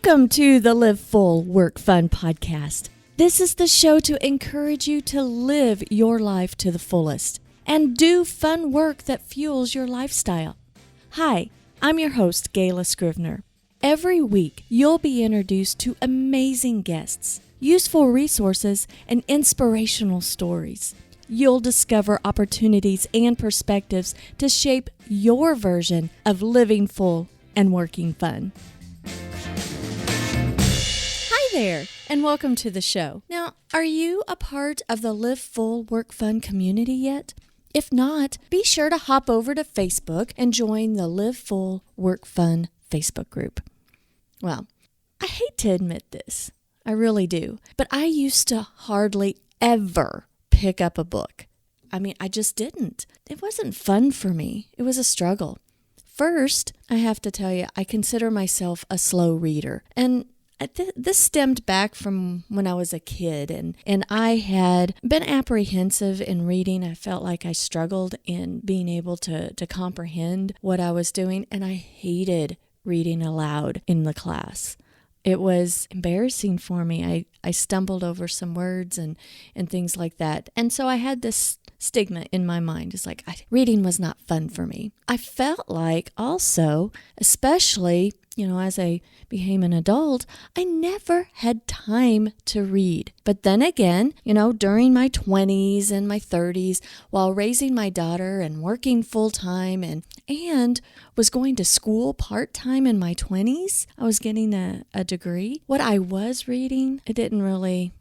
Welcome to the Live Full, Work Fun podcast. This is the show to encourage you to live your life to the fullest and do fun work that fuels your lifestyle. Hi, I'm your host, Gayla Scrivener. Every week, you'll be introduced to amazing guests, useful resources, and inspirational stories. You'll discover opportunities and perspectives to shape your version of living full and working fun. Hi there, and welcome to the show. Now, are you a part of the Live Full, Work Fun community yet? If not, be sure to hop over to Facebook and join the Live Full, Work Fun Facebook group. Well, I hate to admit this, I really do, but I used to hardly ever pick up a book. I just didn't. It wasn't fun for me. It was a struggle. First, I have to tell you, I consider myself a slow reader, and this stemmed back from when I was a kid, and I had been apprehensive in reading. I felt like I struggled in being able to comprehend what I was doing, and I hated reading aloud in the class. It was embarrassing for me. I stumbled over some words and things like that. And so I had this stigma in my mind. It's like reading was not fun for me. I felt like also, especially, as I became an adult, I never had time to read. But then again, during my 20s and my 30s, while raising my daughter and working full-time and was going to school part-time in my 20s, I was getting a degree. What I was reading, it didn't really,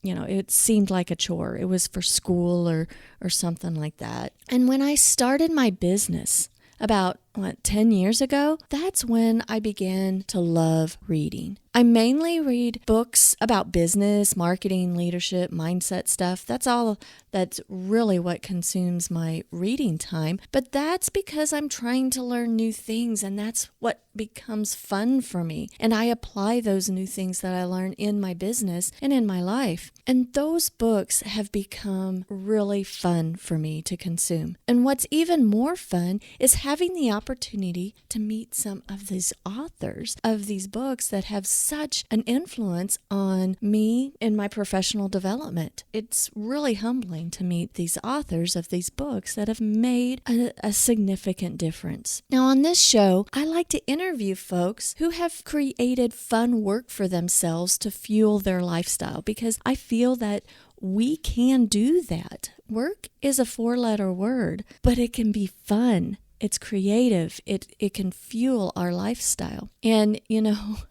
it seemed like a chore. It was for school or something like that. And when I started my business, about 10 years ago, that's when I began to love reading. I mainly read books about business, marketing, leadership, mindset stuff. That's really what consumes my reading time. But that's because I'm trying to learn new things, and that's what becomes fun for me. And I apply those new things that I learn in my business and in my life. And those books have become really fun for me to consume. And what's even more fun is having the opportunity to meet some of these authors of these books that have such an influence on me in my professional development. It's really humbling to meet these authors of these books that have made a significant difference. Now, on this show, I like to interview folks who have created fun work for themselves to fuel their lifestyle, because I feel that we can do that. Work is a 4-letter word, but it can be fun. It's creative. It can fuel our lifestyle. And,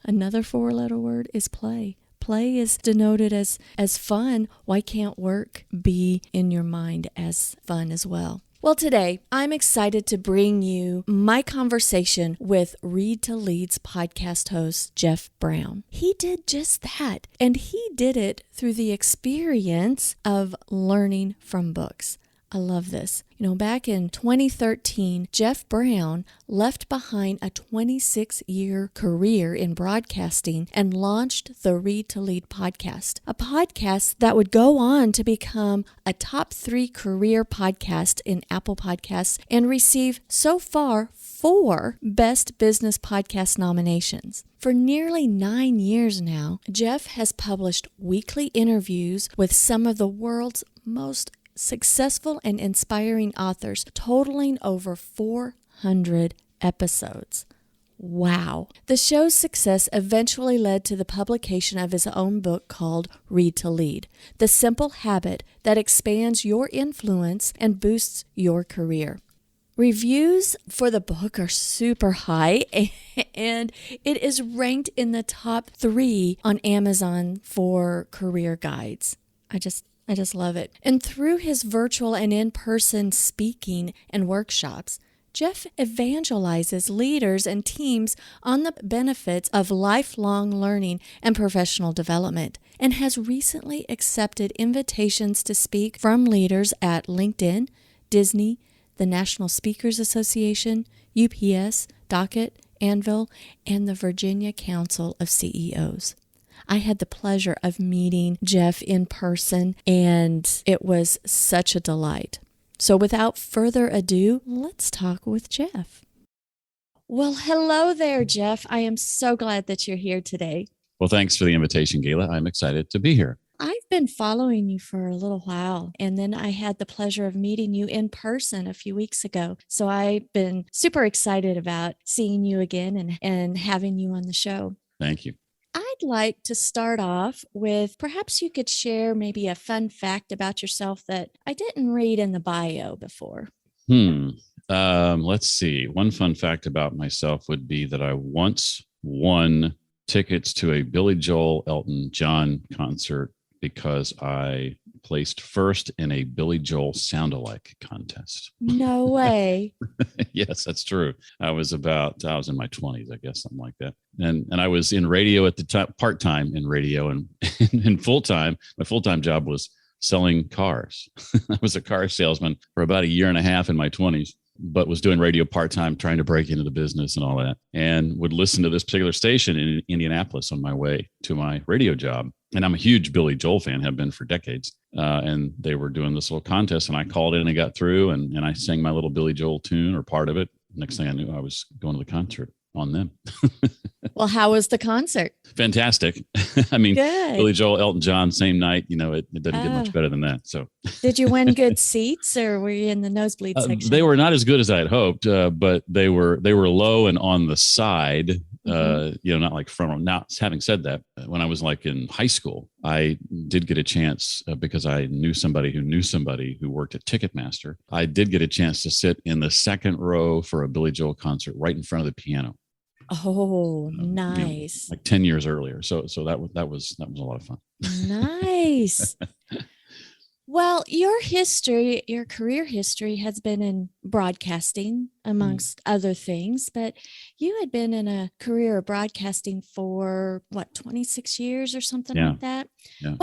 another 4-letter word is play. Play is denoted as fun. Why can't work be in your mind as fun as well? Well, today, I'm excited to bring you my conversation with Read to Lead's podcast host, Jeff Brown. He did just that, and he did it through the experience of learning from books. I love this. Back in 2013, Jeff Brown left behind a 26-year career in broadcasting and launched the Read to Lead podcast, a podcast that would go on to become a top 3 career podcast in Apple Podcasts and receive so far 4 Best Business Podcast nominations. For nearly 9 years now, Jeff has published weekly interviews with some of the world's most successful and inspiring authors, totaling over 400 episodes. Wow. The show's success eventually led to the publication of his own book called Read to Lead, the simple habit that expands your influence and boosts your career. Reviews for the book are super high, and it is ranked in the top 3 on Amazon for career guides. I just love it. And through his virtual and in-person speaking and workshops, Jeff evangelizes leaders and teams on the benefits of lifelong learning and professional development, and has recently accepted invitations to speak from leaders at LinkedIn, Disney, the National Speakers Association, UPS, Docket, Anvil, and the Virginia Council of CEOs. I had the pleasure of meeting Jeff in person, and it was such a delight. So without further ado, let's talk with Jeff. Well, hello there, Jeff. I am so glad that you're here today. Well, thanks for the invitation, Gayla. I'm excited to be here. I've been following you for a little while, and then I had the pleasure of meeting you in person a few weeks ago. So I've been super excited about seeing you again and having you on the show. Thank you. I'd like to start off with perhaps you could share maybe a fun fact about yourself that I didn't read in the bio before. Let's see. One fun fact about myself would be that I once won tickets to a Billy Joel Elton John concert because I placed first in a Billy Joel sound-alike contest. No way. Yes, that's true. I was in my 20s, I guess, something like that. And I was in radio at the time, part-time in radio, and in full-time. My full-time job was selling cars. I was a car salesman for about a year and a half in my 20s, but was doing radio part-time, trying to break into the business and all that, and would listen to this particular station in Indianapolis on my way to my radio job. And I'm a huge Billy Joel fan, have been for decades. And they were doing this little contest, and I called in and got through, and I sang my little Billy Joel tune or part of it. Next thing I knew, I was going to the concert on them. Well, how was the concert? Fantastic. I mean, Good. Billy Joel, Elton John, same night. You know, it doesn't get much better than that. So, did you win good seats, or were you in the nosebleed section? They were not as good as I had hoped, but they were low and on the side. Not like front. Now, having said that, when I was like in high school, I did get a chance because I knew somebody who worked at Ticketmaster. I did get a chance to sit in the second row for a Billy Joel concert right in front of the piano. Oh, nice. Like 10 years earlier. So that was a lot of fun. Nice. Well, your career history has been in broadcasting, amongst other things, but you had been in a career of broadcasting for 26 years or something like that. Yeah.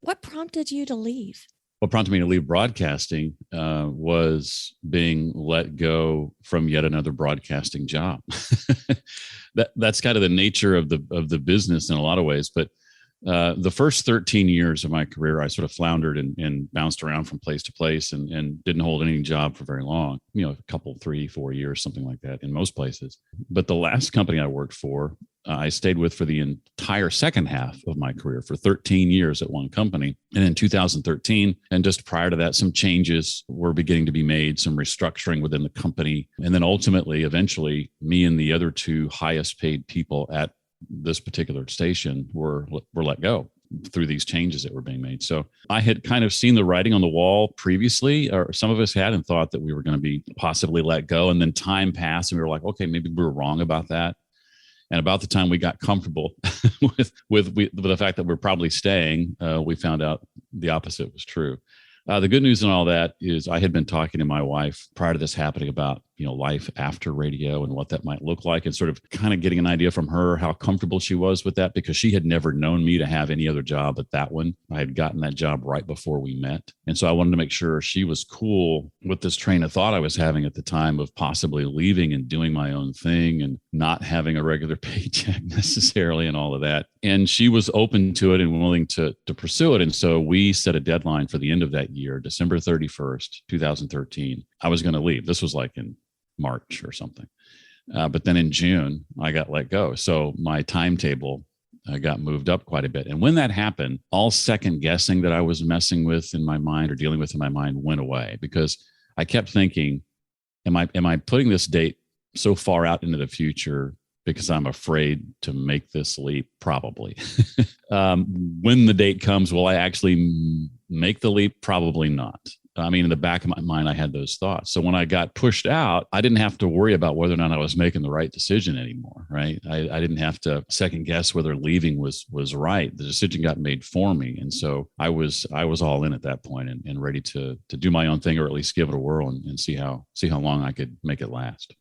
What prompted you to leave? What prompted me to leave broadcasting was being let go from yet another broadcasting job. That's kind of the nature of the business in a lot of ways. But the first 13 years of my career, I sort of floundered and bounced around from place to place and didn't hold any job for very long, a couple, 3-4 years, something like that in most places. But the last company I worked for, I stayed with for the entire second half of my career for 13 years at one company. And in 2013, and just prior to that, some changes were beginning to be made, some restructuring within the company. And then ultimately, eventually, me and the other two highest paid people at this particular station were let go through these changes that were being made. So I had kind of seen the writing on the wall previously, or some of us had, and thought that we were going to be possibly let go. And then time passed and we were like, okay, maybe we were wrong about that. And about the time we got comfortable with the fact that we're probably staying, we found out the opposite was true. The good news in all that is I had been talking to my wife prior to this happening about, life after radio and what that might look like, and sort of kind of getting an idea from her how comfortable she was with that, because she had never known me to have any other job but that one. I had gotten that job right before we met. And so I wanted to make sure she was cool with this train of thought I was having at the time of possibly leaving and doing my own thing and not having a regular paycheck necessarily and all of that. And she was open to it and willing to pursue it. And so we set a deadline for the end of that year, December 31st, 2013. I was going to leave. This was like in March or something. But then in June, I got let go. So my timetable got moved up quite a bit. And when that happened, all second guessing that I was messing with in my mind or dealing with in my mind went away, because I kept thinking, am I putting this date so far out into the future because I'm afraid to make this leap? Probably. When the date comes, will I actually make the leap? Probably not. I mean, in the back of my mind, I had those thoughts. So when I got pushed out, I didn't have to worry about whether or not I was making the right decision anymore, right? I didn't have to second guess whether leaving was right. The decision got made for me. And so I was all in at that point and ready to do my own thing, or at least give it a whirl and see how long I could make it last.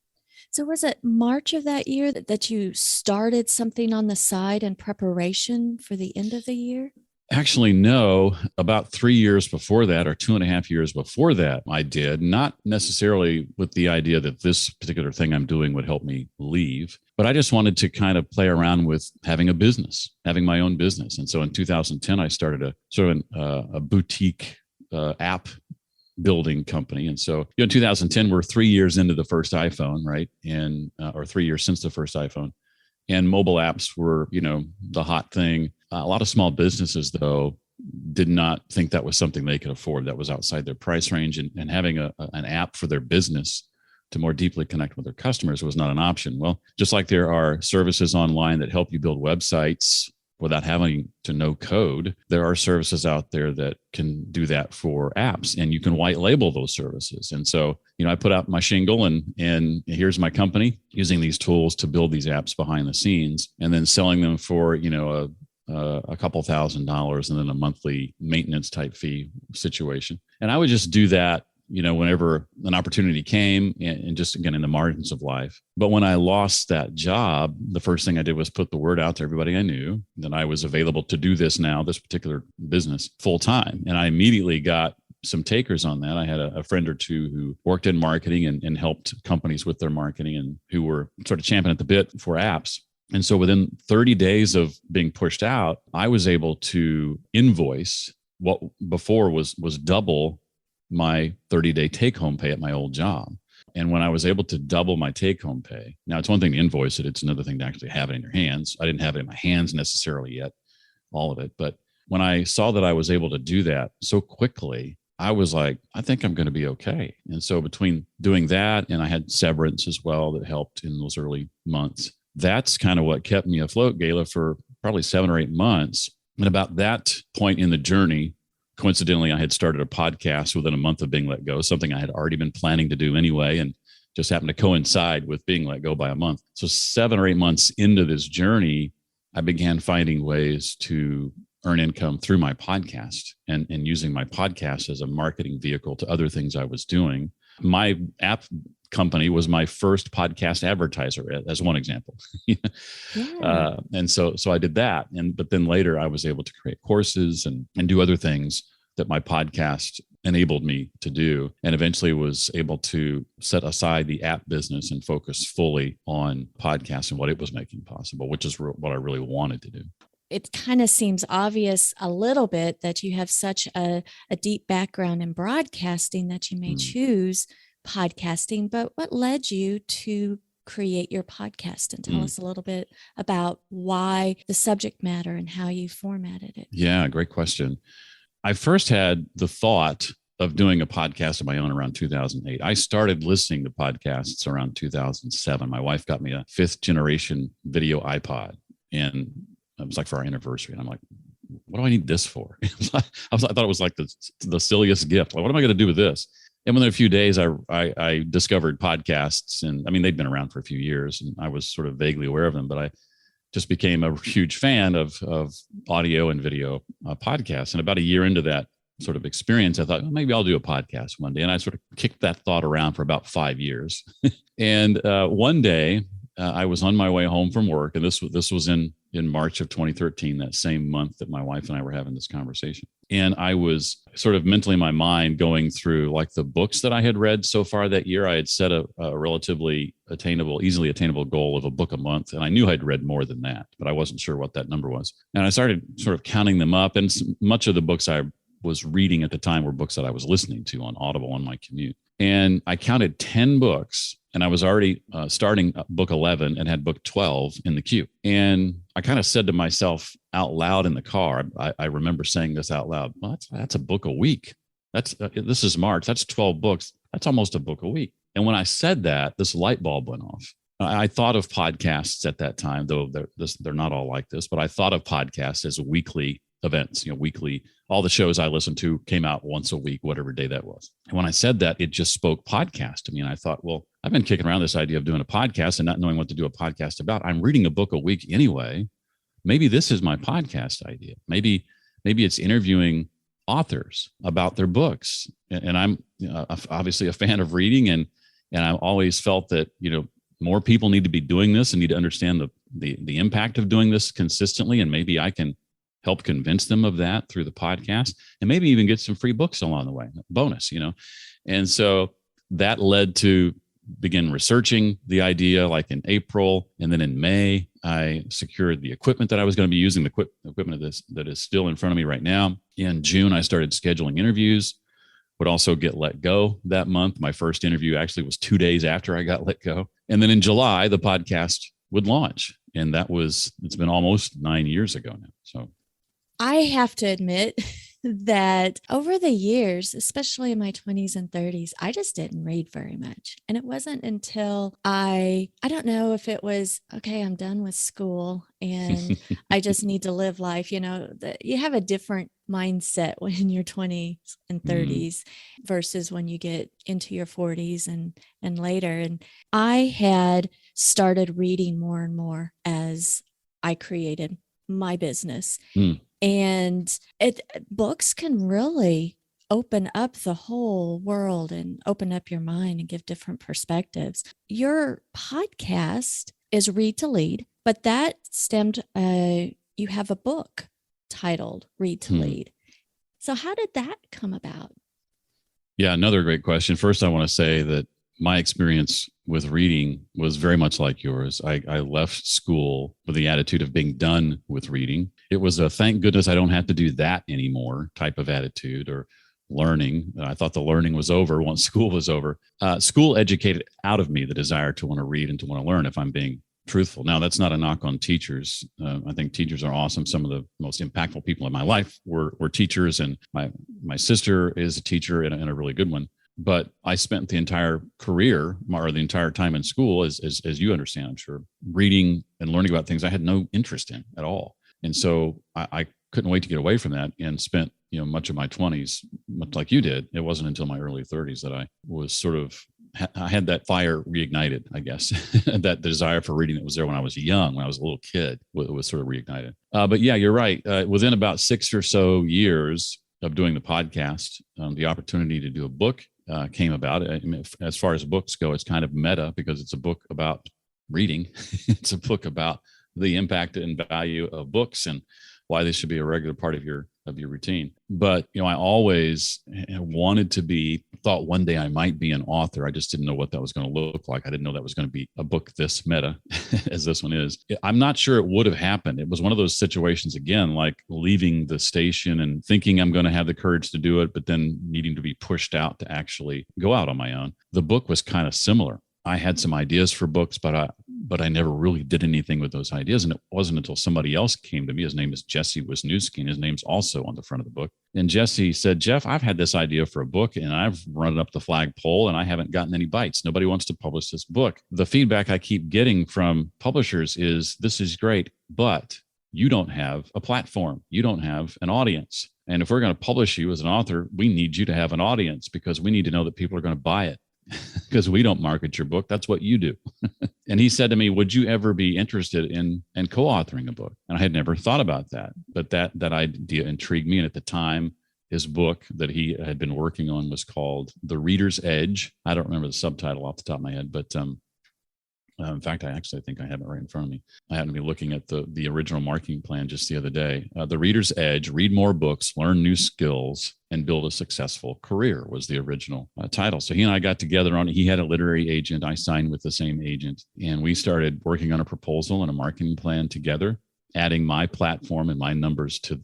So was it March of that year that you started something on the side in preparation for the end of the year? Actually, no. About 3 years before that, or 2.5 years before that, I did, not necessarily with the idea that this particular thing I'm doing would help me leave, but I just wanted to kind of play around with having a business, having my own business. And so in 2010, I started a boutique app building company. And so, in 2010, we're 3 years into the first iPhone, right? And, or 3 years since the first iPhone. And mobile apps were, the hot thing. A lot of small businesses, though, did not think that was something they could afford. That was outside their price range. And having an app for their business to more deeply connect with their customers was not an option. Well, just like there are services online that help you build websites without having to know code, there are services out there that can do that for apps, and you can white label those services. And so, I put out my shingle and here's my company using these tools to build these apps behind the scenes, and then selling them for, a couple $1,000s and then a monthly maintenance type fee situation. And I would just do that, whenever an opportunity came, and just, again, in the margins of life. But when I lost that job, the first thing I did was put the word out to everybody I knew that I was available to do this particular business full time. And I immediately got some takers on that. I had a friend or two who worked in marketing and helped companies with their marketing, and who were sort of champing at the bit for apps. And so within 30 days of being pushed out, I was able to invoice what before was double my 30-day take-home pay at my old job. And when I was able to double my take-home pay, now it's one thing to invoice it, it's another thing to actually have it in your hands. I didn't have it in my hands necessarily yet, all of it. But when I saw that I was able to do that so quickly, I was like, I think I'm going to be okay. And so between doing that, and I had severance as well that helped in those early months, that's kind of what kept me afloat, Gayla, for probably 7 or 8 months. And about that point in the journey, coincidentally, I had started a podcast within a month of being let go, something I had already been planning to do anyway, and just happened to coincide with being let go by a month. So 7 or 8 months into this journey, I began finding ways to earn income through my podcast and using my podcast as a marketing vehicle to other things I was doing. My app company was my first podcast advertiser, as one example. Yeah. And so I did that. But then later I was able to create courses and do other things that my podcast enabled me to do, and eventually was able to set aside the app business and focus fully on podcasts and what it was making possible, which is what I really wanted to do. It kind of seems obvious a little bit that you have such a deep background in broadcasting that you may choose podcasting, but what led you to create your podcast? And tell us a little bit about why, the subject matter, and how you formatted it. Yeah, great question. I first had the thought of doing a podcast of my own around 2008. I started listening to podcasts around 2007. My wife got me a 5th generation video iPod, and it was like for our anniversary. And I'm like, what do I need this for? I thought it was like the silliest gift. Like, what am I going to do with this? And within a few days, I discovered podcasts, and I mean, they'd been around for a few years, and I was sort of vaguely aware of them, but I just became a huge fan of audio and video podcasts. And about a year into that sort of experience, I thought, well, maybe I'll do a podcast one day. And I sort of kicked that thought around for about 5 years. And one day, I was on my way home from work, and this was in March of 2013, that same month that my wife and I were having this conversation. And I was sort of mentally in my mind going through like the books that I had read so far that year. I had set a relatively easily attainable goal of a book a month. And I knew I'd read more than that, but I wasn't sure what that number was. And I started sort of counting them up. And much of the books I was reading at the time were books that I was listening to on Audible on my commute. And I counted 10 books, and I was already starting book 11 and had book 12 in the queue. And I kind of said to myself out loud in the car, I remember saying this out loud, well, that's a book a week. This is March. That's 12 books. That's almost a book a week. And when I said that, this light bulb went off. I thought of podcasts at that time, though they're not all like this, but I thought of podcasts as weekly events, weekly. All the shows I listened to came out once a week, whatever day that was. And when I said that, it just spoke podcast to me. And I thought, well, I've been kicking around this idea of doing a podcast and not knowing what to do a podcast about. I'm reading a book a week anyway. Maybe this is my podcast idea. Maybe it's interviewing authors about their books. And I'm obviously a fan of reading, and I've always felt that, more people need to be doing this and need to understand the impact of doing this consistently. And maybe I can help convince them of that through the podcast, and maybe even get some free books along the way, bonus, And so that led to begin researching the idea like in April. And then in May, I secured the equipment that I was going to be using, the equipment that is still in front of me right now. In June, I started scheduling interviews would also get let go that month. My first interview actually was 2 days after I got let go. And then in July, the podcast would launch. And it's been almost 9 years ago now. So I have to admit that over the years, especially in my 20s and 30s, I just didn't read very much. And it wasn't until I don't know if it was, okay, I'm done with school and I just need to live life. You have a different mindset when in your 20s and 30s versus when you get into your 40s and later. And I had started reading more and more as I created my business. And books can really open up the whole world and open up your mind and give different perspectives. Your podcast is Read to Lead, but that stemmed, you have a book titled Read to Lead. So how did that come about? Yeah, another great question. First, I want to say that my experience with reading was very much like yours. I left school with the attitude of being done with reading. It was a thank goodness I don't have to do that anymore type of attitude, or learning. I thought the learning was over once school was over. School educated out of me the desire to want to read and to want to learn, if I'm being truthful. Now, that's not a knock on teachers. I think teachers are awesome. Some of the most impactful people in my life were teachers, and my sister is a teacher and a really good one. But I spent the entire career, or the entire time in school, as you understand, I'm sure, reading and learning about things I had no interest in at all. And so I couldn't wait to get away from that, and spent much of my 20s, much like you did. It wasn't until my early 30s that I was I had that fire reignited, I guess. That desire for reading that was there when I was young, when I was a little kid, was sort of reignited. But yeah, you're right. Within about 6 or so years of doing the podcast, the opportunity to do a book came about. I mean, as far as books go, it's kind of meta because it's a book about reading. It's a book about the impact and value of books and why they should be a regular part of your routine. But I always thought one day I might be an author. I just didn't know what that was going to look like. I didn't know that was going to be a book this meta as this one is. I'm not sure it would have happened. It was one of those situations, again, like leaving the station and thinking I'm going to have the courage to do it, but then needing to be pushed out to actually go out on my own. The book was kind of similar. I had some ideas for books, but I never really did anything with those ideas. And it wasn't until somebody else came to me. His name is Jesse Wisniewski, and his name's also on the front of the book. And Jesse said, "Jeff, I've had this idea for a book, and I've run it up the flagpole, and I haven't gotten any bites. Nobody wants to publish this book. The feedback I keep getting from publishers is, this is great, but you don't have a platform. You don't have an audience. And if we're going to publish you as an author, we need you to have an audience, because we need to know that people are going to buy it. Because we don't market your book. That's what you do." And he said to me, "Would you ever be interested in co-authoring a book?" And I had never thought about that, but that idea intrigued me. And at the time, his book that he had been working on was called The Reader's Edge. I don't remember the subtitle off the top of my head, but in fact, I think I have it right in front of me. I happened to be looking at the original marketing plan just the other day. The Reader's Edge: Read More Books, Learn New Skills, and Build a Successful Career was the original title. So he and I got together on it. He had a literary agent. I signed with the same agent. And we started working on a proposal and a marketing plan together, adding my platform and my numbers to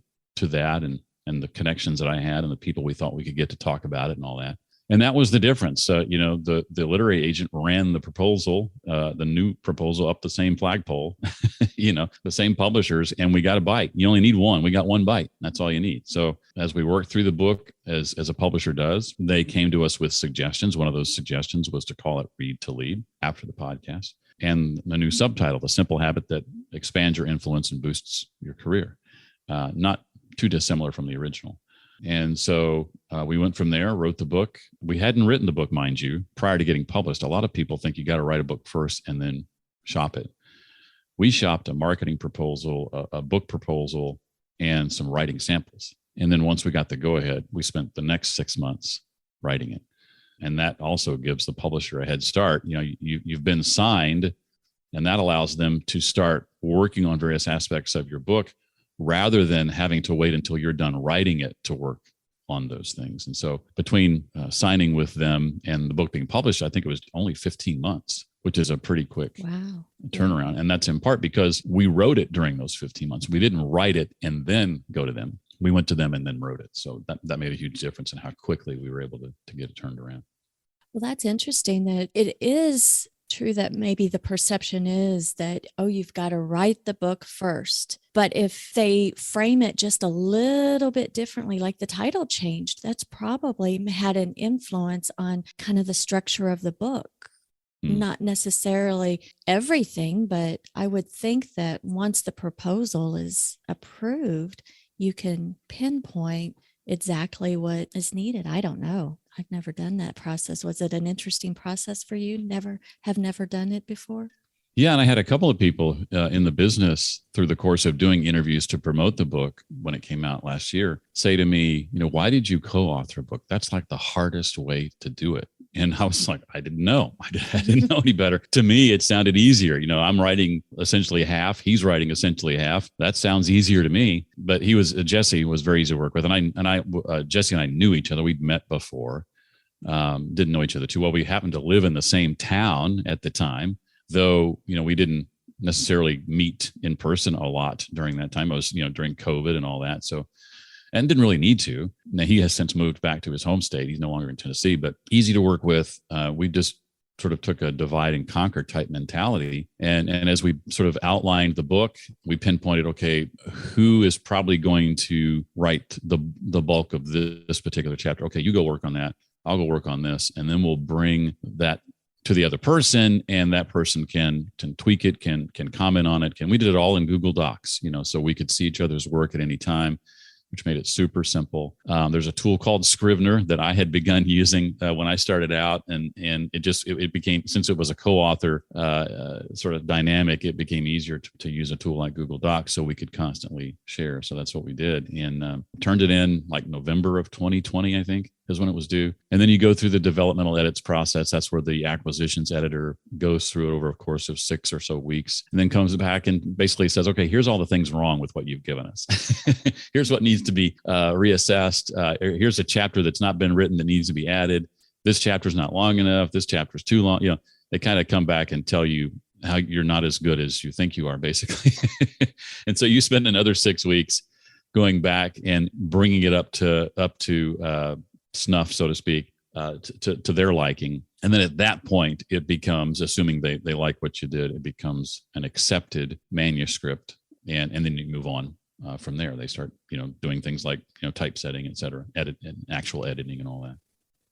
that, and the connections that I had and the people we thought we could get to talk about it and all that. And that was the difference. The literary agent ran the proposal, the new proposal, up the same flagpole, the same publishers, and we got a bite. You only need one. We got one bite. That's all you need. So as we worked through the book, as a publisher does, they came to us with suggestions. One of those suggestions was to call it Read to Lead after the podcast, and the new subtitle, The Simple Habit That Expands Your Influence and Boosts Your Career. Not too dissimilar from the original. And so we went from there, wrote the book. We hadn't written the book, mind you, prior to getting published. A lot of people think you got to write a book first and then shop it. We shopped a marketing proposal, a book proposal, and some writing samples. And then once we got the go-ahead, we spent the next 6 months writing it. And that also gives the publisher a head start. You've been signed, and that allows them to start working on various aspects of your book, rather than having to wait until you're done writing it to work on those things. And so between signing with them and the book being published, I think it was only 15 months, which is a pretty quick turnaround. Yeah. And that's in part because we wrote it during those 15 months. We didn't write it and then go to them. we went to them and then wrote it. So that made a huge difference in how quickly we were able to get it turned around. Well, that's interesting that it is true that maybe the perception is that, oh, you've got to write the book first. But if they frame it just a little bit differently, like the title changed, that's probably had an influence on kind of the structure of the book. Not necessarily everything, but I would think that once the proposal is approved, you can pinpoint exactly what is needed. I don't know. I've never done that process. Was it an interesting process for you? Have never done it before? Yeah. And I had a couple of people in the business through the course of doing interviews to promote the book when it came out last year say to me, why did you co-author a book? That's like the hardest way to do it. And I was like, I didn't know. I didn't know any better. To me, it sounded easier. I'm writing essentially half. He's writing essentially half. That sounds easier to me. But Jesse was very easy to work with. Jesse and I knew each other. We'd met before, didn't know each other too well. We happened to live in the same town at the time, though, we didn't necessarily meet in person a lot during that time. It was, during COVID and all that. So, and didn't really need to. Now he has since moved back to his home state. He's no longer in Tennessee, but easy to work with. We just sort of took a divide and conquer type mentality. And as we sort of outlined the book, we pinpointed, okay, who is probably going to write the bulk of this particular chapter? Okay, you go work on that. I'll go work on this. And then we'll bring that to the other person, and that person can tweak it, can comment on it. We did it all in Google Docs, so we could see each other's work at any time, which made it super simple. There's a tool called Scrivener that I had begun using when I started out, and it became, since it was a co-author sort of dynamic, it became easier to use a tool like Google Docs so we could constantly share. So that's what we did, and turned it in like November of 2020, I think, is when it was due. And then you go through the developmental edits process. That's where the acquisitions editor goes through it over a course of 6 or so weeks, and then comes back and basically says, okay, here's all the things wrong with what you've given us. Here's what needs to be reassessed. Here's a chapter that's not been written that needs to be added. This chapter's not long enough. This chapter's too long. They kind of come back and tell you how you're not as good as you think you are, basically. And so you spend another 6 weeks going back and bringing it up to snuff, so to speak, to their liking. And then at that point, it becomes, assuming they like what you did, it becomes an accepted manuscript. And then you move on from there. They start, doing things like, typesetting, et cetera, actual editing and all that.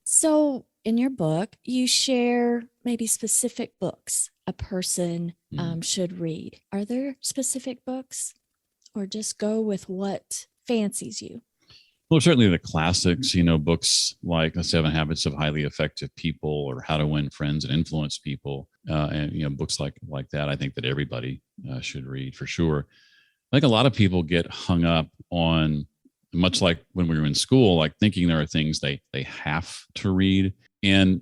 So in your book, you share maybe specific books a person should read. Are there specific books, or just go with what fancies you? Well, certainly the classics, books like The 7 Habits of Highly Effective People or How to Win Friends and Influence People, and books like that. I think that everybody should read for sure. I think a lot of people get hung up on, much like when we were in school, like thinking there are things they have to read. And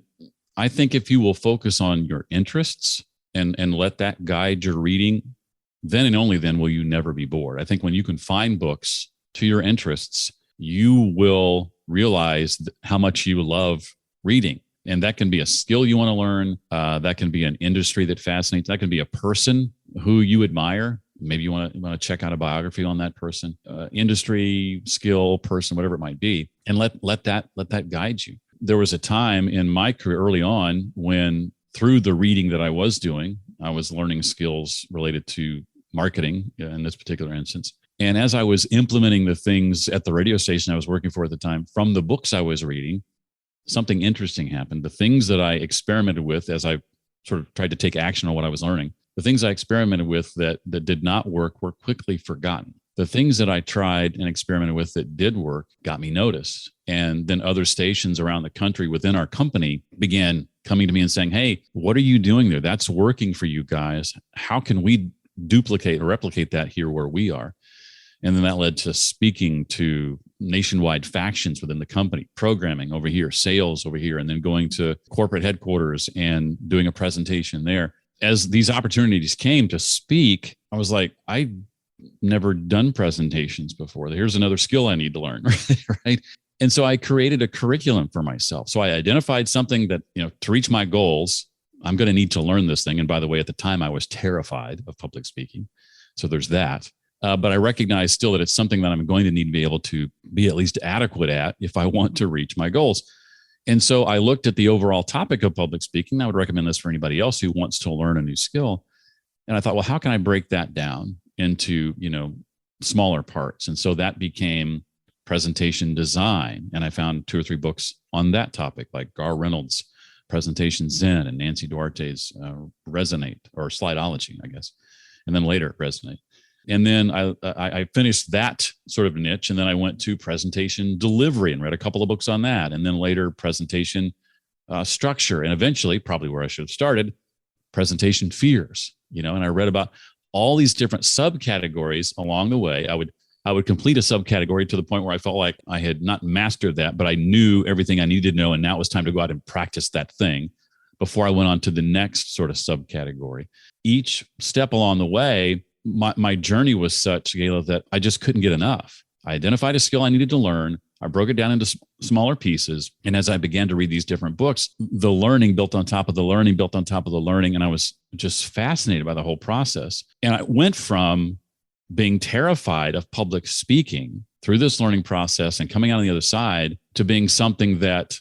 I think if you will focus on your interests and let that guide your reading, then and only then will you never be bored. I think when you can find books to your interests, you will realize how much you love reading. And that can be a skill you want to learn. That can be an industry that fascinates. That can be a person who you admire. Maybe you want to check out a biography on that person, industry, skill, person, whatever it might be, and let that guide you. There was a time in my career early on when, through the reading that I was doing, I was learning skills related to marketing in this particular instance. And as I was implementing the things at the radio station I was working for at the time from the books I was reading, something interesting happened. The things that I experimented with as I sort of tried to take action on what I was learning, the things I experimented with that did not work were quickly forgotten. The things that I tried and experimented with that did work got me noticed. And then other stations around the country within our company began coming to me and saying, hey, what are you doing there? That's working for you guys. How can we duplicate or replicate that here where we are? And then that led to speaking to nationwide factions within the company, programming over here, sales over here, and then going to corporate headquarters and doing a presentation there. As these opportunities came to speak, I was like, I've never done presentations before. Here's another skill I need to learn, right? And so I created a curriculum for myself. So I identified something that, to reach my goals, I'm going to need to learn this thing. And by the way, at the time I was terrified of public speaking. So there's that. But I recognize still that it's something that I'm going to need to be able to be at least adequate at if I want to reach my goals. And so I looked at the overall topic of public speaking. I would recommend this for anybody else who wants to learn a new skill. And I thought, well, how can I break that down into, smaller parts? And so that became presentation design. And I found 2 or 3 books on that topic, like Gar Reynolds' Presentation Zen and Nancy Duarte's Resonate, or Slideology, I guess. And then later Resonate. And then I finished that sort of niche. And then I went to presentation delivery and read a couple of books on that. And then later presentation structure. And eventually, probably where I should have started, presentation fears, and I read about all these different subcategories along the way. I would complete a subcategory to the point where I felt like I had not mastered that, but I knew everything I needed to know. And now it was time to go out and practice that thing before I went on to the next sort of subcategory. Each step along the way, my journey was such, Gayla, that I just couldn't get enough. I identified a skill I needed to learn. I broke it down into smaller pieces. And as I began to read these different books, the learning built on top of the learning, built on top of the learning. And I was just fascinated by the whole process. And I went from being terrified of public speaking through this learning process and coming out on the other side to being something that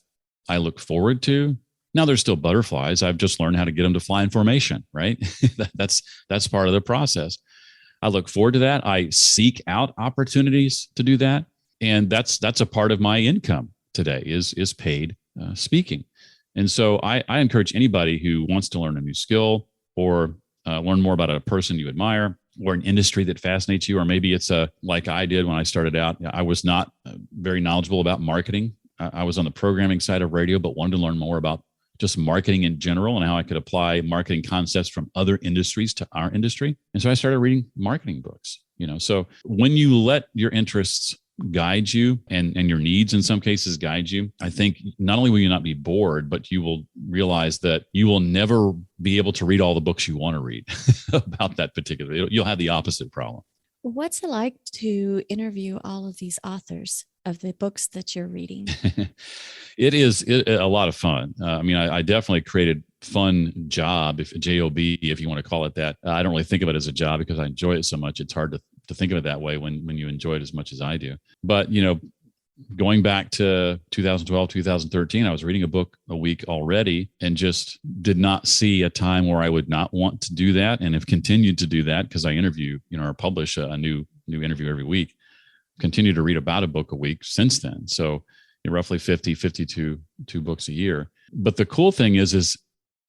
I look forward to. Now there's still butterflies. I've just learned how to get them to fly in formation, right? That's part of the process. I look forward to that. I seek out opportunities to do that. And that's a part of my income today is paid speaking. And so I encourage anybody who wants to learn a new skill or learn more about a person you admire or an industry that fascinates you, or maybe it's like I did when I started out. I was not very knowledgeable about marketing. I was on the programming side of radio, but wanted to learn more about just marketing in general and how I could apply marketing concepts from other industries to our industry. And so I started reading marketing books, So when you let your interests guide you and your needs in some cases guide you, I think not only will you not be bored, but you will realize that you will never be able to read all the books you want to read about that particular. You'll have the opposite problem. What's it like to interview all of these authors of the books that you're reading? It is a lot of fun. I definitely created fun job, if job, if you want to call it that. I don't really think of it as a job because I enjoy it so much. It's hard to think of it that way when you enjoy it as much as I do. But, going back to 2012, 2013, I was reading a book a week already and just did not see a time where I would not want to do that, and have continued to do that because I interview, or publish a new interview every week. Continue to read about a book a week since then. So roughly 52 books a year. But the cool thing is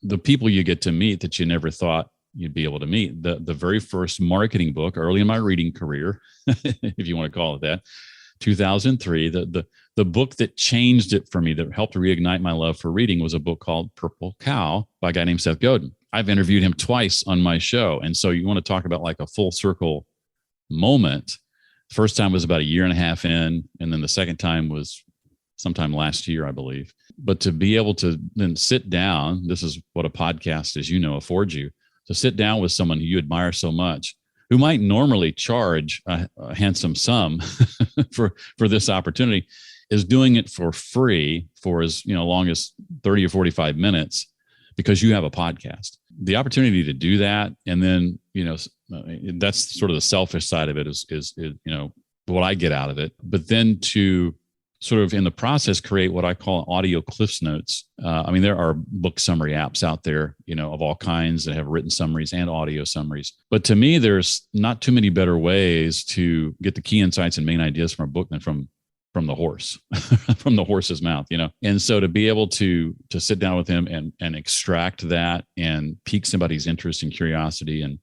the people you get to meet that you never thought you'd be able to meet. The very first marketing book early in my reading career, if you want to call it that, 2003, the book that changed it for me, that helped reignite my love for reading, was a book called Purple Cow by a guy named Seth Godin. I've interviewed him twice on my show. And so you want to talk about like a full circle moment. First time was about a year and a half in, and then the second time was sometime last year, I believe. But to be able to then sit down, this is what a podcast, as you know, affords you, to sit down with someone who you admire so much, who might normally charge a handsome sum for this opportunity, is doing it for free for as long as 30 or 45 minutes because you have a podcast. The opportunity to do that, and then that's sort of the selfish side of it is what I get out of it. But then to sort of in the process create what I call audio cliffs notes. There are book summary apps out there, of all kinds that have written summaries and audio summaries. But to me, there's not too many better ways to get the key insights and main ideas from a book than from the horse, from the horse's mouth, And so to be able to sit down with him and extract that and pique somebody's interest and curiosity and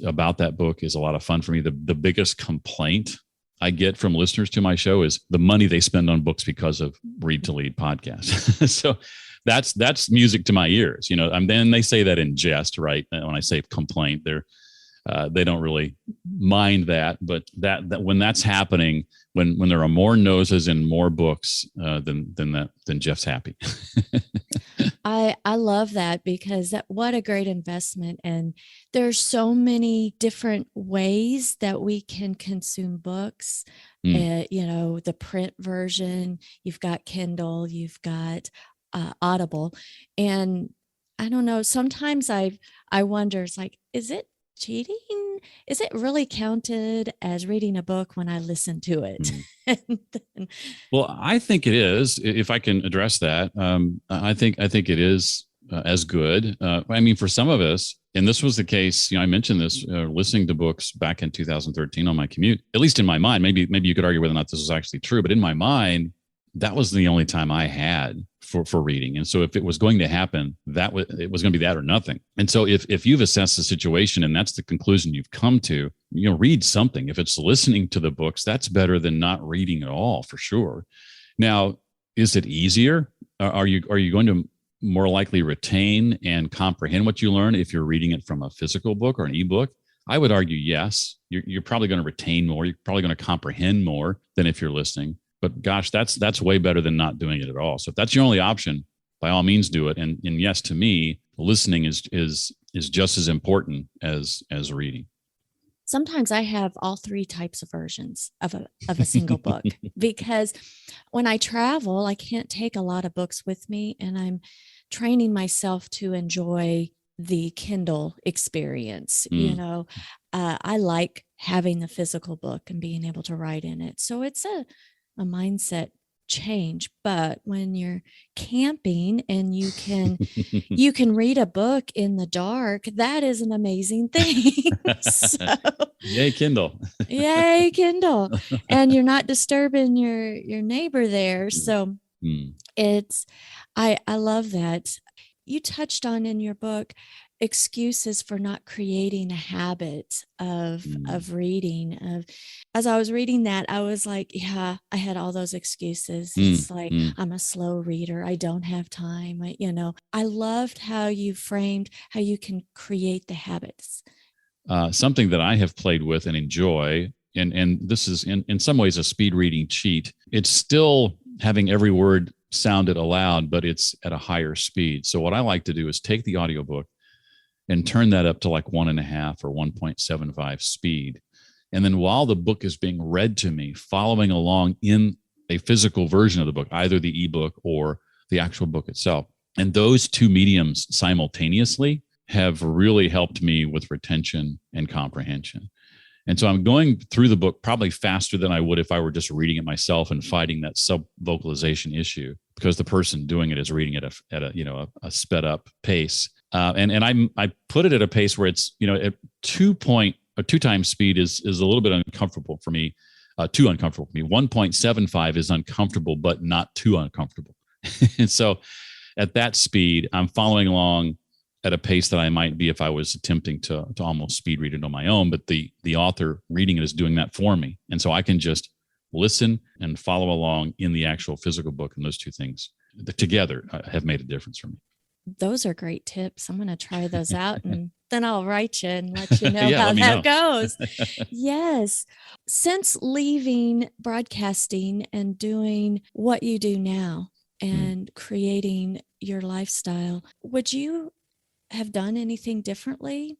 about that book is a lot of fun for me. The biggest complaint I get from listeners to my show is the money they spend on books because of Read to Lead podcasts. So that's music to my ears, and then they say that in jest, right? When I say complaint, they don't really mind that, but that when that's happening, when there are more noses and more books, then Jeff's happy. I love that because what a great investment. And there's so many different ways that we can consume books. The print version, you've got Kindle, you've got Audible. And I don't know, sometimes I wonder, it's like, is it cheating is it really counted as reading a book when I listen to it? And then, Well, I think it is. If I can address that, I think it is as good. I mean, for some of us, and this was the case. I mentioned this listening to books back in 2013 on my commute. At least in my mind, maybe you could argue whether or not this is actually true, but in my mind, that was the only time I had for reading. And so if it was going to happen, it was going to be that or nothing. And so if you've assessed the situation and that's the conclusion you've come to, read something. If it's listening to the books, that's better than not reading at all, for sure. Now, is it easier? Are you going to more likely retain and comprehend what you learn if you're reading it from a physical book or an ebook? I would argue yes. You're probably going to retain more. You're probably going to comprehend more than if you're listening. But gosh, that's way better than not doing it at all. So if that's your only option, by all means do it. And yes, to me, listening is just as important as reading. sometimes I have all three types of versions of a single book, because when I travel, I can't take a lot of books with me, and I'm training myself to enjoy the Kindle experience. I like having the physical book and being able to write in it. So it's a mindset change. But when you're camping and you can read a book in the dark, that is an amazing thing. So, Yay, Kindle. Yay, Kindle. And you're not disturbing your neighbor there. So I love that. You touched on in your book excuses for not creating a habit of reading. As I was reading that, I was like, yeah, I had all those excuses. It's like, I'm a slow reader. I don't have time. I loved how you framed how you can create the habits. Something that I have played with and enjoy, and this is in some ways a speed reading cheat. It's still having every word sounded aloud, but it's at a higher speed. So what I like to do is take the audiobook and turn that up to like 1.5 or 1.75 speed. And then while the book is being read to me, following along in a physical version of the book, either the ebook or the actual book itself. And those two mediums simultaneously have really helped me with retention and comprehension. And so I'm going through the book probably faster than I would if I were just reading it myself and fighting that sub-vocalization issue, because the person doing it is reading it at a sped up pace. And I put it at a pace where it's, at 2 times speed is a little bit uncomfortable for me, too uncomfortable for me. 1.75 is uncomfortable, but not too uncomfortable. And so at that speed, I'm following along at a pace that I might be if I was attempting to almost speed read it on my own, but the author reading it is doing that for me. And so I can just listen and follow along in the actual physical book. And those two things together have made a difference for me. Those are great tips. I'm going to try those out, and then I'll write you and let you know how that goes. Yes. Since leaving broadcasting and doing what you do now and creating your lifestyle, would you have done anything differently?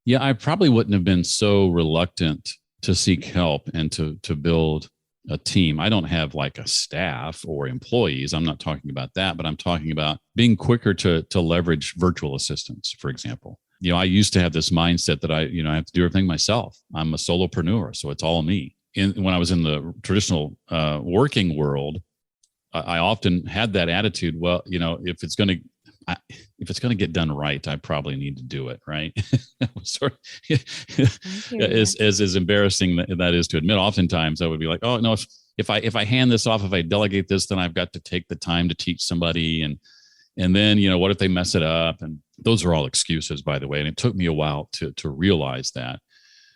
Yeah, I probably wouldn't have been so reluctant to seek help and to build a team. I don't have like a staff or employees. I'm not talking about that, but I'm talking about being quicker to leverage virtual assistants, for example. I used to have this mindset that I have to do everything myself. I'm a solopreneur, so it's all me. When I was in the traditional working world, I often had that attitude. Well, if it's going to get done right, I probably need to do it right. Sort of, as embarrassing that is to admit, oftentimes I would be like, oh no, if I hand this off, if I delegate this, then I've got to take the time to teach somebody, and then what if they mess it up? And those are all excuses, by the way. And it took me a while to realize that.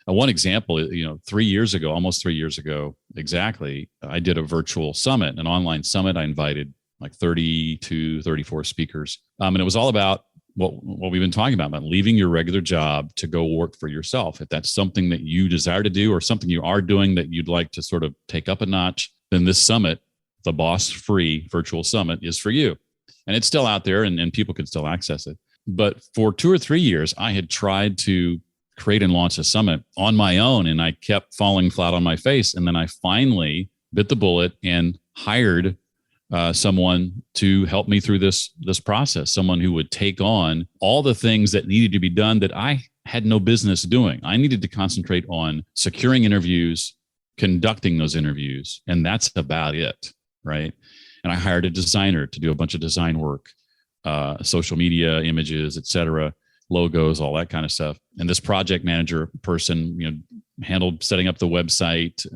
One example, almost 3 years ago exactly, I did a virtual summit, an online summit. I invited like 32, 34 speakers. And it was all about what we've been talking about leaving your regular job to go work for yourself. If that's something that you desire to do or something you are doing that you'd like to sort of take up a notch, then this summit, the Boss-free virtual summit, is for you. And it's still out there and people can still access it. But for 2 or 3 years, I had tried to create and launch a summit on my own, and I kept falling flat on my face. And then I finally bit the bullet and hired someone to help me through this process, someone who would take on all the things that needed to be done that I had no business doing. I needed to concentrate on securing interviews, conducting those interviews, and that's about it, right? And I hired a designer to do a bunch of design work, social media, images, etc., logos, all that kind of stuff. And this project manager person, handled setting up the website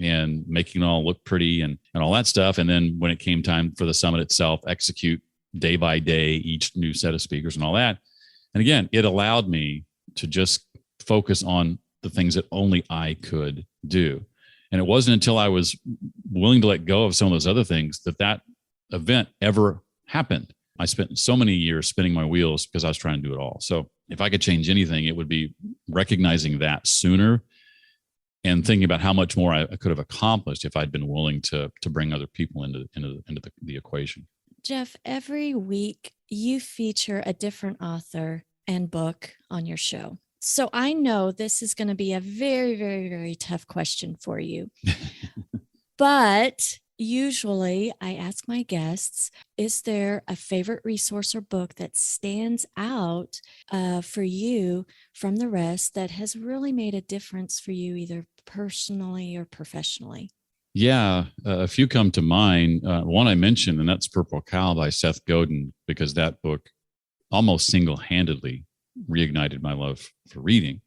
and making it all look pretty and all that stuff. And then when it came time for the summit itself, execute day by day each new set of speakers and all that. And again, it allowed me to just focus on the things that only I could do. And it wasn't until I was willing to let go of some of those other things that event ever happened. I spent so many years spinning my wheels because I was trying to do it all. So if I could change anything, it would be recognizing that sooner and thinking about how much more I could have accomplished if I'd been willing to bring other people into the equation. Jeff, every week you feature a different author and book on your show. So I know this is going to be a very, very, very tough question for you. But usually I ask my guests, is there a favorite resource or book that stands out for you from the rest that has really made a difference for you, either personally or professionally? Yeah, a few come to mind. One I mentioned, and that's Purple Cow by Seth Godin, because that book almost single-handedly reignited my love for reading.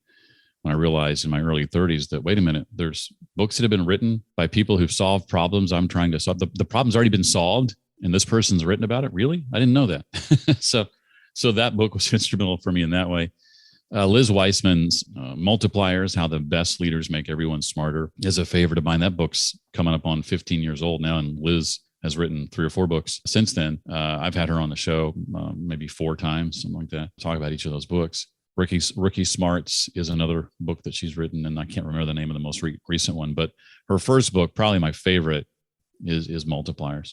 When I realized in my early 30s that, wait a minute, there's books that have been written by people who've solved problems I'm trying to solve. The problem's already been solved, and this person's written about it. Really? I didn't know that. So that book was instrumental for me in that way. Liz Wiseman's Multipliers, How the Best Leaders Make Everyone Smarter, is a favorite of mine. That book's coming up on 15 years old now, and Liz has written 3 or 4 books since then. I've had her on the show maybe 4 times, something like that, talk about each of those books. Rookie Smarts is another book that she's written, and I can't remember the name of the most recent one, but her first book, probably my favorite, is Multipliers.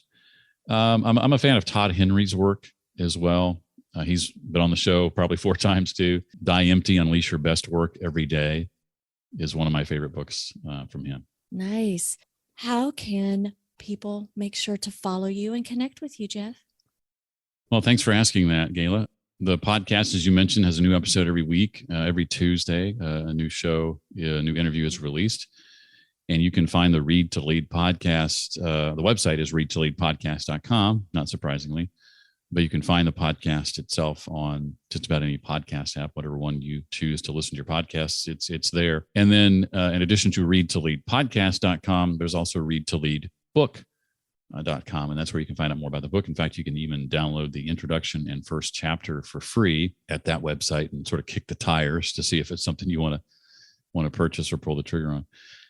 I'm a fan of Todd Henry's work as well. He's been on the show probably 4 times too. Die Empty, Unleash Your Best Work Every Day is one of my favorite books from him. Nice. How can people make sure to follow you and connect with you, Jeff? Well, thanks for asking that, Gayla. The podcast, as you mentioned, has a new episode every week. Every Tuesday, a new show, a new interview is released. And you can find the Read to Lead podcast. The website is readtoleadpodcast.com, not surprisingly. But you can find the podcast itself on just about any podcast app, whatever one you choose to listen to your podcasts, it's there. And then in addition to readtoleadpodcast.com, there's also readtoleadbook.com. And that's where you can find out more about the book. In fact, you can even download the introduction and first chapter for free at that website and sort of kick the tires to see if it's something you want to purchase or pull the trigger on.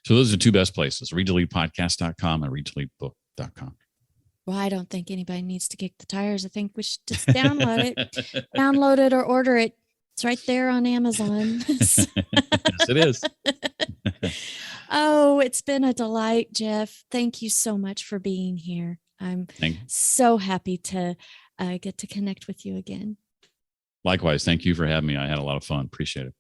So those are the 2 best places, readtoleadpodcast.com and readtoleadbook.com. Well, I don't think anybody needs to kick the tires. I think we should just download it, or order it. It's right there on Amazon. Yes, it is. Oh, it's been a delight, Jeff. Thank you so much for being here. I'm so happy to get to connect with you again. Likewise. Thank you for having me. I had a lot of fun. Appreciate it.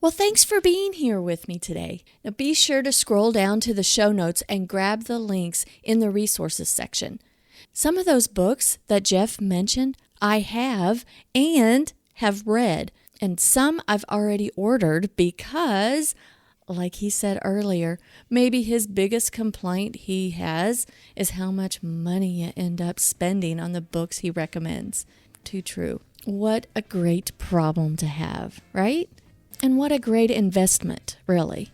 Well, thanks for being here with me today. Now, be sure to scroll down to the show notes and grab the links in the resources section. Some of those books that Jeff mentioned, I have read, and some I've already ordered because, like he said earlier, maybe his biggest complaint he has is how much money you end up spending on the books he recommends. Too true. What a great problem to have, right? And what a great investment, really.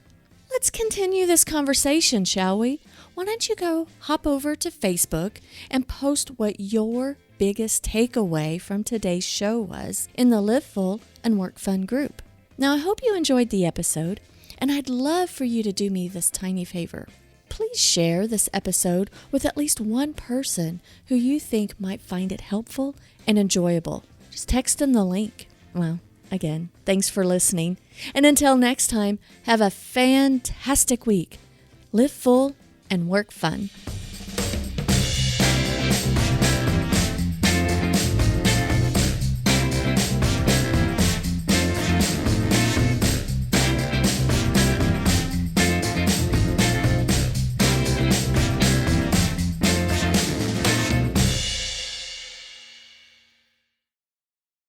Let's continue this conversation, shall we? Why don't you go hop over to Facebook and post what your biggest takeaway from today's show was in the Live Full and Work Fun group. Now, I hope you enjoyed the episode, and I'd love for you to do me this tiny favor. Please share this episode with at least one person who you think might find it helpful and enjoyable. Just text them the link. Well, again, thanks for listening. And until next time, have a fantastic week. Live full and work fun.